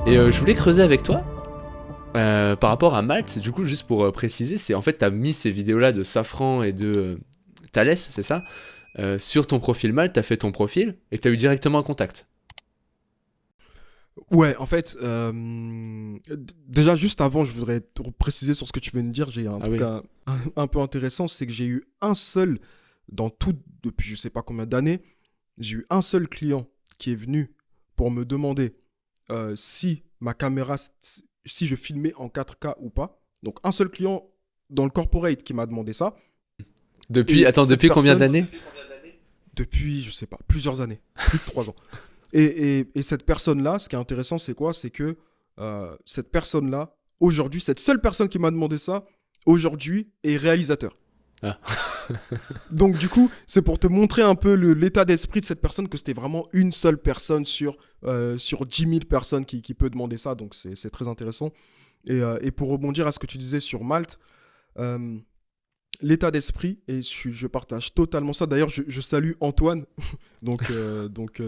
Et je voulais creuser avec toi par rapport à Malte, du coup, juste pour préciser, c'est en fait, t'as mis ces vidéos-là de Safran et de Thales, c'est ça sur ton profil Malte, t'as fait ton profil et t'as eu directement un contact. Ouais, en fait, déjà juste avant, je voudrais te préciser sur ce que tu viens de dire. J'ai un Ah truc oui. un peu intéressant, c'est que j'ai eu un seul, dans tout, depuis je sais pas combien d'années, j'ai eu un seul client qui est venu pour me demander si ma caméra, si je filmais en 4K ou pas. Donc un seul client dans le corporate qui m'a demandé ça. Depuis, Et attends, cette depuis combien personne, d'années? depuis, je sais pas, plusieurs années, plus de 3 ans. Et cette personne-là, ce qui est intéressant, c'est quoi? C'est que cette personne-là, aujourd'hui, cette seule personne qui m'a demandé ça, aujourd'hui, est réalisateur. Ah, Donc, du coup, c'est pour te montrer un peu l'état d'esprit de cette personne, que c'était vraiment une seule personne sur 10 000 personnes qui peut demander ça. Donc, c'est très intéressant. Et pour rebondir à ce que tu disais sur Malte, euh, l'état d'esprit, et je partage totalement ça. D'ailleurs, je salue Antoine, donc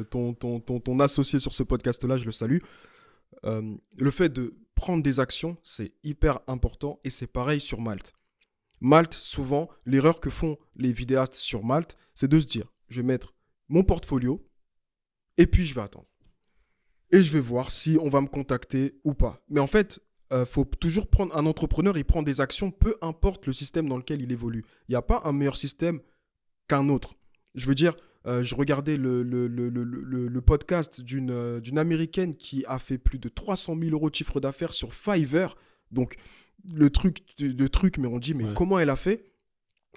ton associé sur ce podcast-là, je le salue. Le fait de prendre des actions, c'est hyper important, et c'est pareil sur Malte. Malte, souvent, l'erreur que font les vidéastes sur Malte, c'est de se dire, je vais mettre mon portfolio, et puis je vais attendre. Et je vais voir si on va me contacter ou pas. Mais en fait, faut toujours prendre un entrepreneur, il prend des actions, peu importe le système dans lequel il évolue. Il n'y a pas un meilleur système qu'un autre. Je veux dire, je regardais le podcast d'une Américaine qui a fait plus de 300 000 euros de chiffre d'affaires sur Fiverr. Donc, le truc, mais on dit, mais ouais. comment elle a fait?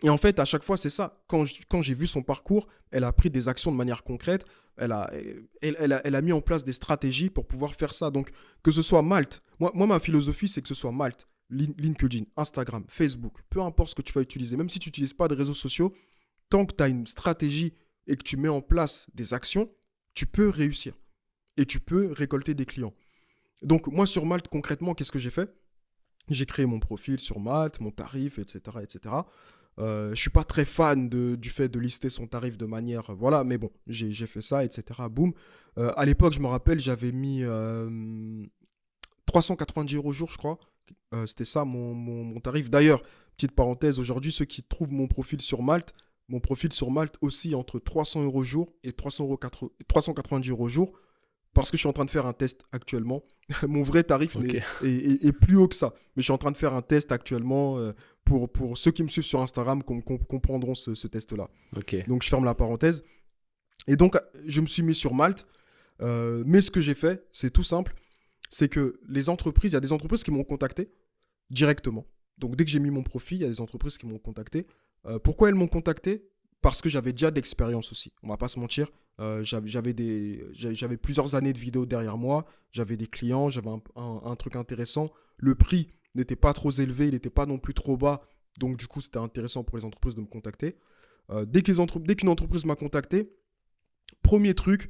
Et en fait, à chaque fois, c'est ça. Quand j'ai vu son parcours, elle a pris des actions de manière concrète. Elle a mis en place des stratégies pour pouvoir faire ça. Donc, que ce soit Malte. Moi ma philosophie, c'est que ce soit Malte, LinkedIn, Instagram, Facebook, peu importe ce que tu vas utiliser. Même si tu n'utilises pas de réseaux sociaux, tant que tu as une stratégie et que tu mets en place des actions, tu peux réussir. Et tu peux récolter des clients. Donc, moi, sur Malte, concrètement, qu'est-ce que j'ai fait? J'ai créé mon profil sur Malte, mon tarif, etc. etc. Je suis pas très fan du fait de lister son tarif de manière. Voilà, mais bon, j'ai fait ça, etc. Boum. À l'époque, je me rappelle, j'avais mis 390 euros au jour, je crois. C'était ça mon tarif. D'ailleurs, petite parenthèse, aujourd'hui, ceux qui trouvent mon profil sur Malte aussi entre 300 euros au jour et 390 euros au jour, parce que je suis en train de faire un test actuellement. Mon vrai tarif Ok. est plus haut que ça. Mais je suis en train de faire un test actuellement pour ceux qui me suivent sur Instagram comprendront ce test-là. Ok. Donc je ferme la parenthèse. Et donc je me suis mis sur Malte. Mais ce que j'ai fait, c'est tout simple. C'est que les entreprises, il y a des entreprises qui m'ont contacté directement. Donc dès que j'ai mis mon profil, il y a des entreprises qui m'ont contacté. Pourquoi elles m'ont contacté? Parce que j'avais déjà d'expérience aussi. On va pas se mentir. J'avais plusieurs années de vidéos derrière moi. J'avais des clients, j'avais un truc intéressant. Le prix n'était pas trop élevé, il n'était pas non plus trop bas. Donc du coup, c'était intéressant pour les entreprises de me contacter. Dès qu'une entreprise m'a contacté, premier truc,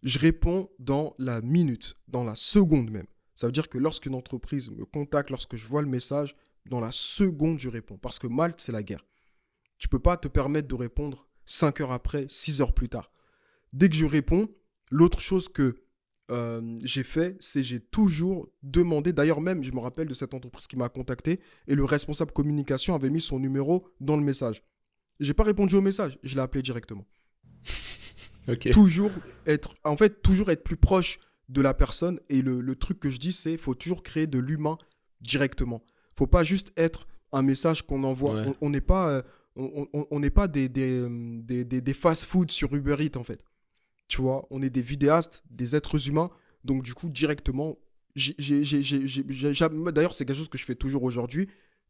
je réponds dans la minute, dans la seconde même. Ça veut dire que lorsqu'une entreprise me contacte, lorsque je vois le message, dans la seconde, je réponds. Parce que Malte, c'est la guerre. Tu peux pas te permettre de répondre 5 heures après, 6 heures plus tard. Dès que je réponds, l'autre chose que j'ai fait, c'est j'ai toujours demandé, d'ailleurs même, je me rappelle de cette entreprise qui m'a contacté, et le responsable communication avait mis son numéro dans le message. J'ai pas répondu au message, je l'ai appelé directement. Ok. Toujours être plus proche de la personne. Et le truc que je dis, c'est faut toujours créer de l'humain directement. Faut pas juste être un message qu'on envoie. Ouais. On n'est pas, on n'est pas des fast-food sur Uber Eats, en fait. Tu vois, on est des vidéastes, des êtres humains. Donc, du coup, directement, d'ailleurs, c'est quelque chose que je fais toujours aujourd'hui.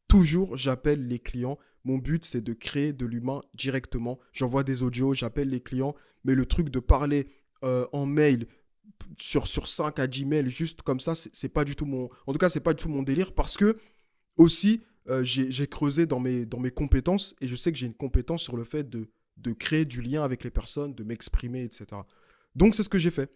Toujours, j'appelle les clients. Mon but, c'est de créer de l'humain directement. J'envoie des audios, j'appelle les clients. Mais le truc de parler en mail sur 5 à 10 mails, juste comme ça, c'est pas du tout mon. En tout cas, c'est pas du tout mon délire parce que, aussi, j'ai creusé dans mes compétences et je sais que j'ai une compétence sur le fait de créer du lien avec les personnes, de m'exprimer, etc. Donc, c'est ce que j'ai fait.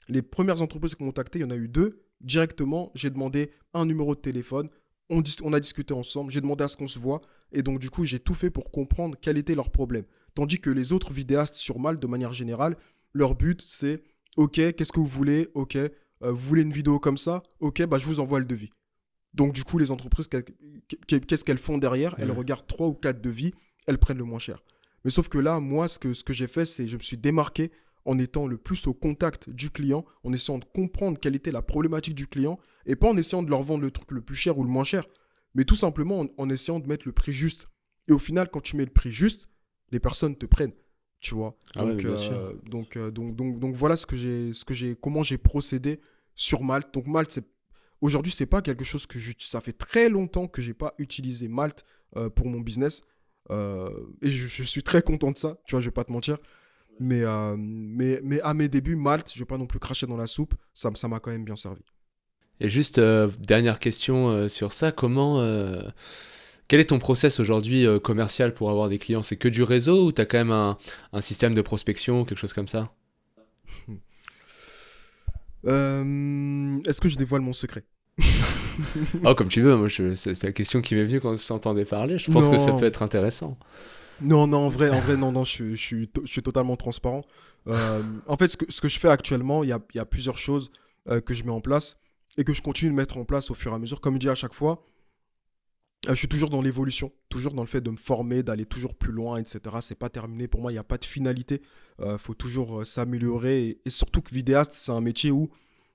Les premières entreprises qui m'ont contacté, il y en a eu deux. Directement, j'ai demandé un numéro de téléphone. On a discuté ensemble. J'ai demandé à ce qu'on se voit. Et donc, du coup, j'ai tout fait pour comprendre quel était leur problème. Tandis que les autres vidéastes sur Malte, de manière générale, leur but, c'est OK, qu'est-ce que vous voulez? OK, vous voulez une vidéo comme ça? Ok, bah je vous envoie le devis. Donc du coup, les entreprises, qu'est-ce qu'elles font derrière? Elles Ouais. regardent 3 ou 4 devis, elles prennent le moins cher. Mais sauf que là, moi, ce que j'ai fait, c'est je me suis démarqué en étant le plus au contact du client, en essayant de comprendre quelle était la problématique du client, et pas en essayant de leur vendre le truc le plus cher ou le moins cher, mais tout simplement en essayant de mettre le prix juste. Et au final, quand tu mets le prix juste, les personnes te prennent, tu vois. Ah ouais, mais bien sûr. Donc voilà comment j'ai procédé sur Malte. Donc Malte, aujourd'hui, c'est pas quelque chose ça fait très longtemps que j'ai pas utilisé Malte pour mon business. Et je suis très content de ça, tu vois, je vais pas te mentir. Mais à mes débuts, Malte, je vais pas non plus cracher dans la soupe, ça m'a quand même bien servi. Et juste, dernière question sur ça, quel est ton process aujourd'hui commercial pour avoir des clients? C'est que du réseau ou tu as quand même un système de prospection, quelque chose comme ça? Est-ce que je dévoile mon secret? Oh, comme tu veux, moi c'est la question qui m'est venue quand je t'entendais parler. Je pense que ça peut Non, être intéressant. non, non, en vrai, non, non, je suis totalement transparent. En fait, ce que je fais actuellement, il y a plusieurs choses que je mets en place et que je continue de mettre en place au fur et à mesure. Comme je dis à chaque fois, je suis toujours dans l'évolution, toujours dans le fait de me former, d'aller toujours plus loin, etc. C'est pas terminé. Pour moi, il n'y a pas de finalité. Faut toujours s'améliorer. Et surtout que vidéaste, c'est un métier où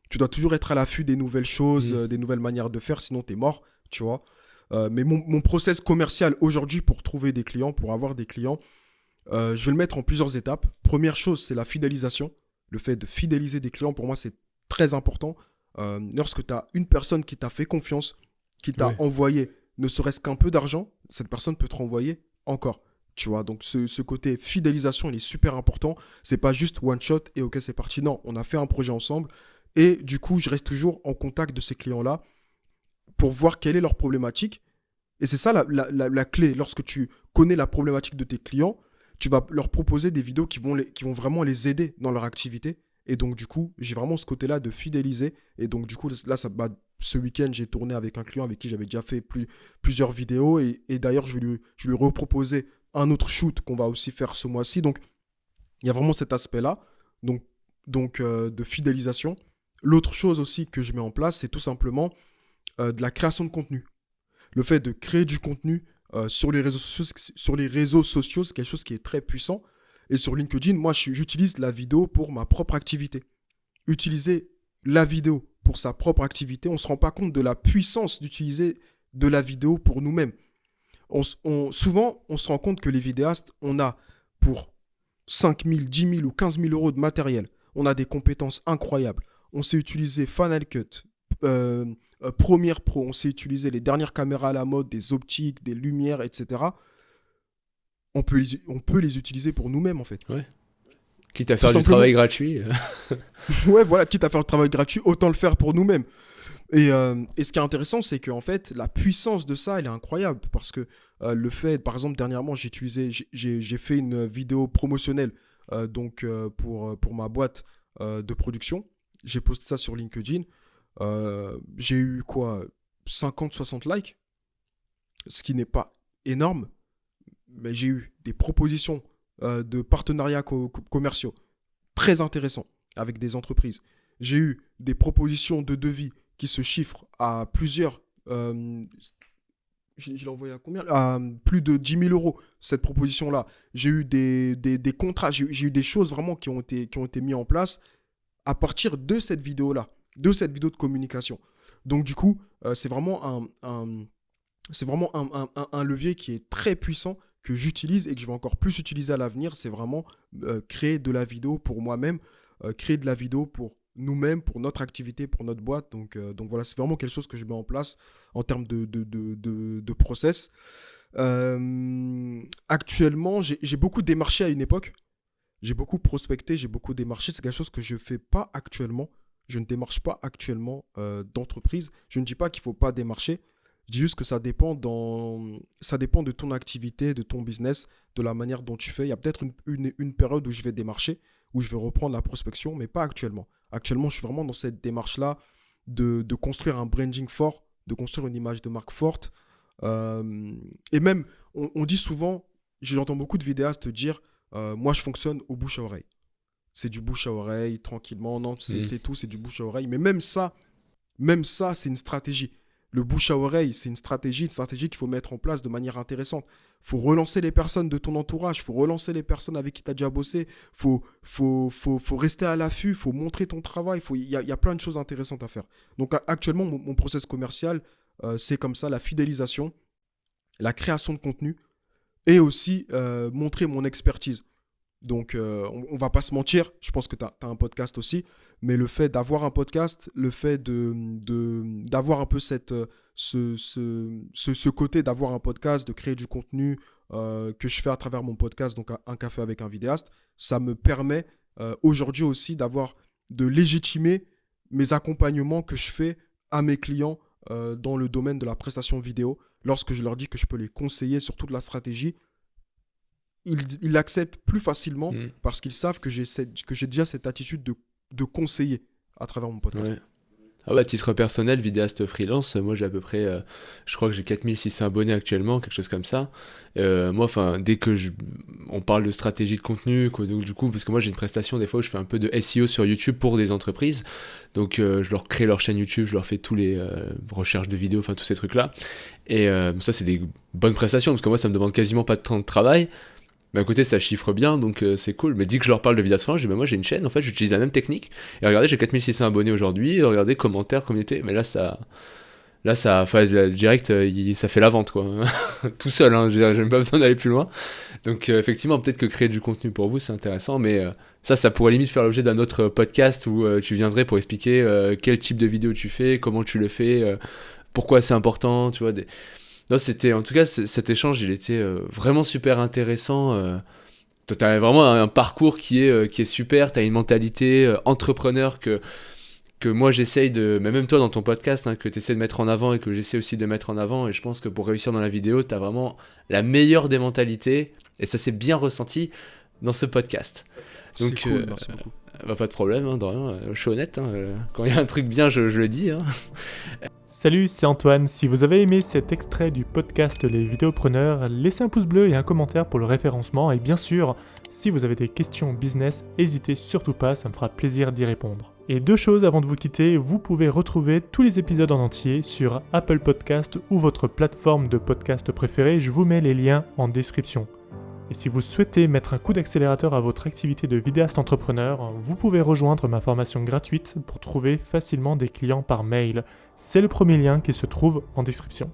tu dois toujours être à l'affût des nouvelles choses, Hmm. des nouvelles manières de faire, sinon tu es mort, tu vois. Mais mon process commercial aujourd'hui pour trouver des clients, pour avoir des clients, je vais le mettre en plusieurs étapes. Première chose, c'est la fidélisation. Le fait de fidéliser des clients, pour moi, c'est très important. Lorsque tu as une personne qui t'a fait confiance, qui t'a Ouais. envoyé ne serait-ce qu'un peu d'argent, cette personne peut te renvoyer encore. Tu vois, donc ce côté fidélisation, il est super important. C'est pas juste one shot et ok, c'est parti. Non, on a fait un projet ensemble. Et du coup, je reste toujours en contact de ces clients-là pour voir quelle est leur problématique. Et c'est ça la clé. Lorsque tu connais la problématique de tes clients, tu vas leur proposer des vidéos qui vont vraiment les aider dans leur activité. Et donc, du coup, j'ai vraiment ce côté-là de fidéliser. Et donc, du coup, là, ce week-end, j'ai tourné avec un client avec qui j'avais déjà fait plusieurs vidéos. Et d'ailleurs, je vais lui reproposer un autre shoot qu'on va aussi faire ce mois-ci. Donc, il y a vraiment cet aspect-là. Donc, de fidélisation. L'autre chose aussi que je mets en place, c'est tout simplement de la création de contenu. Le fait de créer du contenu sur les réseaux sociaux, c'est quelque chose qui est très puissant. Et sur LinkedIn, moi, j'utilise la vidéo pour ma propre activité. Utiliser la vidéo pour sa propre activité, on ne se rend pas compte de la puissance d'utiliser de la vidéo pour nous-mêmes. Souvent, on se rend compte que les vidéastes, on a pour 5 000, 10 000 ou 15 000 euros de matériel. On a des compétences incroyables. On sait utiliser Final Cut, euh, Premiere Pro, on sait utiliser les dernières caméras à la mode, des optiques, des lumières, etc. On peut les utiliser pour nous-mêmes, en fait. Ouais. Quitte à Tout faire du simplement. travail gratuit. Ouais, voilà, quitte à faire le travail gratuit, autant le faire pour nous-mêmes. Et ce qui est intéressant, c'est qu'en fait, la puissance de ça, elle est incroyable. Parce que le fait, par exemple, dernièrement, j'ai fait une vidéo promotionnelle pour ma boîte de production. J'ai posté ça sur LinkedIn. J'ai eu quoi, 50-60 likes, ce qui n'est pas énorme, mais j'ai eu des propositions de partenariats commerciaux très intéressants avec des entreprises. J'ai eu des propositions de devis qui se chiffrent à plusieurs. Je l'ai envoyé à combien? À plus de 10 000 euros, cette proposition-là. J'ai eu des contrats, j'ai eu des choses vraiment qui ont été mises en place à partir de cette vidéo-là, de cette vidéo de communication. Donc, du coup, c'est vraiment un levier qui est très puissant que j'utilise et que je vais encore plus utiliser à l'avenir. C'est vraiment créer de la vidéo pour moi-même, créer de la vidéo pour nous-mêmes, pour notre activité, pour notre boîte. Donc voilà, c'est vraiment quelque chose que je mets en place en termes de process. Actuellement, j'ai beaucoup démarché à une époque. J'ai beaucoup prospecté, j'ai beaucoup démarché. C'est quelque chose que je ne fais pas actuellement. Je ne démarche pas actuellement d'entreprise. Je ne dis pas qu'il ne faut pas démarcher. Je dis juste que ça dépend de ton activité, de ton business, de la manière dont tu fais. Il y a peut-être une période où je vais démarcher, où je vais reprendre la prospection, mais pas actuellement. Actuellement, je suis vraiment dans cette démarche-là de construire un branding fort, de construire une image de marque forte. Et même, on dit souvent, j'entends beaucoup de vidéastes dire moi, je fonctionne au bouche à oreille. c'est du bouche à oreille, tranquillement. Non, c'est tout, c'est du bouche à oreille. Mais même ça, c'est une stratégie. Le bouche à oreille, c'est une stratégie qu'il faut mettre en place de manière intéressante. Il faut relancer les personnes de ton entourage, il faut relancer les personnes avec qui tu as déjà bossé, il faut rester à l'affût, il faut montrer ton travail, il y a plein de choses intéressantes à faire. Donc actuellement, mon process commercial, c'est comme ça, la fidélisation, la création de contenu et aussi montrer mon expertise. Donc, on ne va pas se mentir, je pense que tu as un podcast aussi, mais le fait d'avoir un podcast, le fait d'avoir un peu ce côté d'avoir un podcast, de créer du contenu que je fais à travers mon podcast, donc un café avec un vidéaste, ça me permet aujourd'hui aussi de légitimer mes accompagnements que je fais à mes clients dans le domaine de la prestation vidéo. Lorsque je leur dis que je peux les conseiller sur toute la stratégie, ils l'acceptent plus facilement parce qu'ils savent que j'ai déjà cette attitude de conseiller à travers mon podcast. Ouais. Ah ouais, à titre personnel, vidéaste freelance, moi j'ai à peu près, je crois que j'ai 4600 abonnés actuellement, quelque chose comme ça. Moi, dès que on parle de stratégie de contenu, quoi, donc, du coup, parce que moi j'ai une prestation des fois où je fais un peu de SEO sur YouTube pour des entreprises, donc je leur crée leur chaîne YouTube, je leur fais tous les recherches de vidéos, tous ces trucs-là. Et ça c'est des bonnes prestations, parce que moi ça me demande quasiment pas de temps de travail. Mais à côté, ça chiffre bien, donc c'est cool. Mais dès que je leur parle de vidéo freelance, je dis, moi j'ai une chaîne, en fait, j'utilise la même technique. Et regardez, j'ai 4600 abonnés aujourd'hui, regardez, commentaires, communauté. Mais là, direct, ça fait la vente, quoi. Tout seul, hein, j'ai même pas besoin d'aller plus loin. Donc, effectivement, peut-être que créer du contenu pour vous, c'est intéressant, mais ça pourrait limite faire l'objet d'un autre podcast où tu viendrais pour expliquer quel type de vidéo tu fais, comment tu le fais, pourquoi c'est important, tu vois, Non, en tout cas, cet échange, il était vraiment super intéressant. Tu as vraiment un parcours qui est super, tu as une mentalité entrepreneur que moi j'essaye mais même toi dans ton podcast, que tu essaies de mettre en avant et que j'essaie aussi de mettre en avant. Et je pense que pour réussir dans la vidéo, tu as vraiment la meilleure des mentalités. Et ça s'est bien ressenti dans ce podcast. Donc, c'est cool, merci beaucoup. Pas de problème, de rien, je suis honnête. Quand il y a un truc bien, je le dis. Salut, c'est Antoine. Si vous avez aimé cet extrait du podcast Les Vidéopreneurs, laissez un pouce bleu et un commentaire pour le référencement. Et bien sûr, si vous avez des questions business, n'hésitez surtout pas, ça me fera plaisir d'y répondre. Et deux choses avant de vous quitter, vous pouvez retrouver tous les épisodes en entier sur Apple Podcast ou votre plateforme de podcast préférée. Je vous mets les liens en description. Et si vous souhaitez mettre un coup d'accélérateur à votre activité de vidéaste entrepreneur, vous pouvez rejoindre ma formation gratuite pour trouver facilement des clients par mail. C'est le premier lien qui se trouve en description.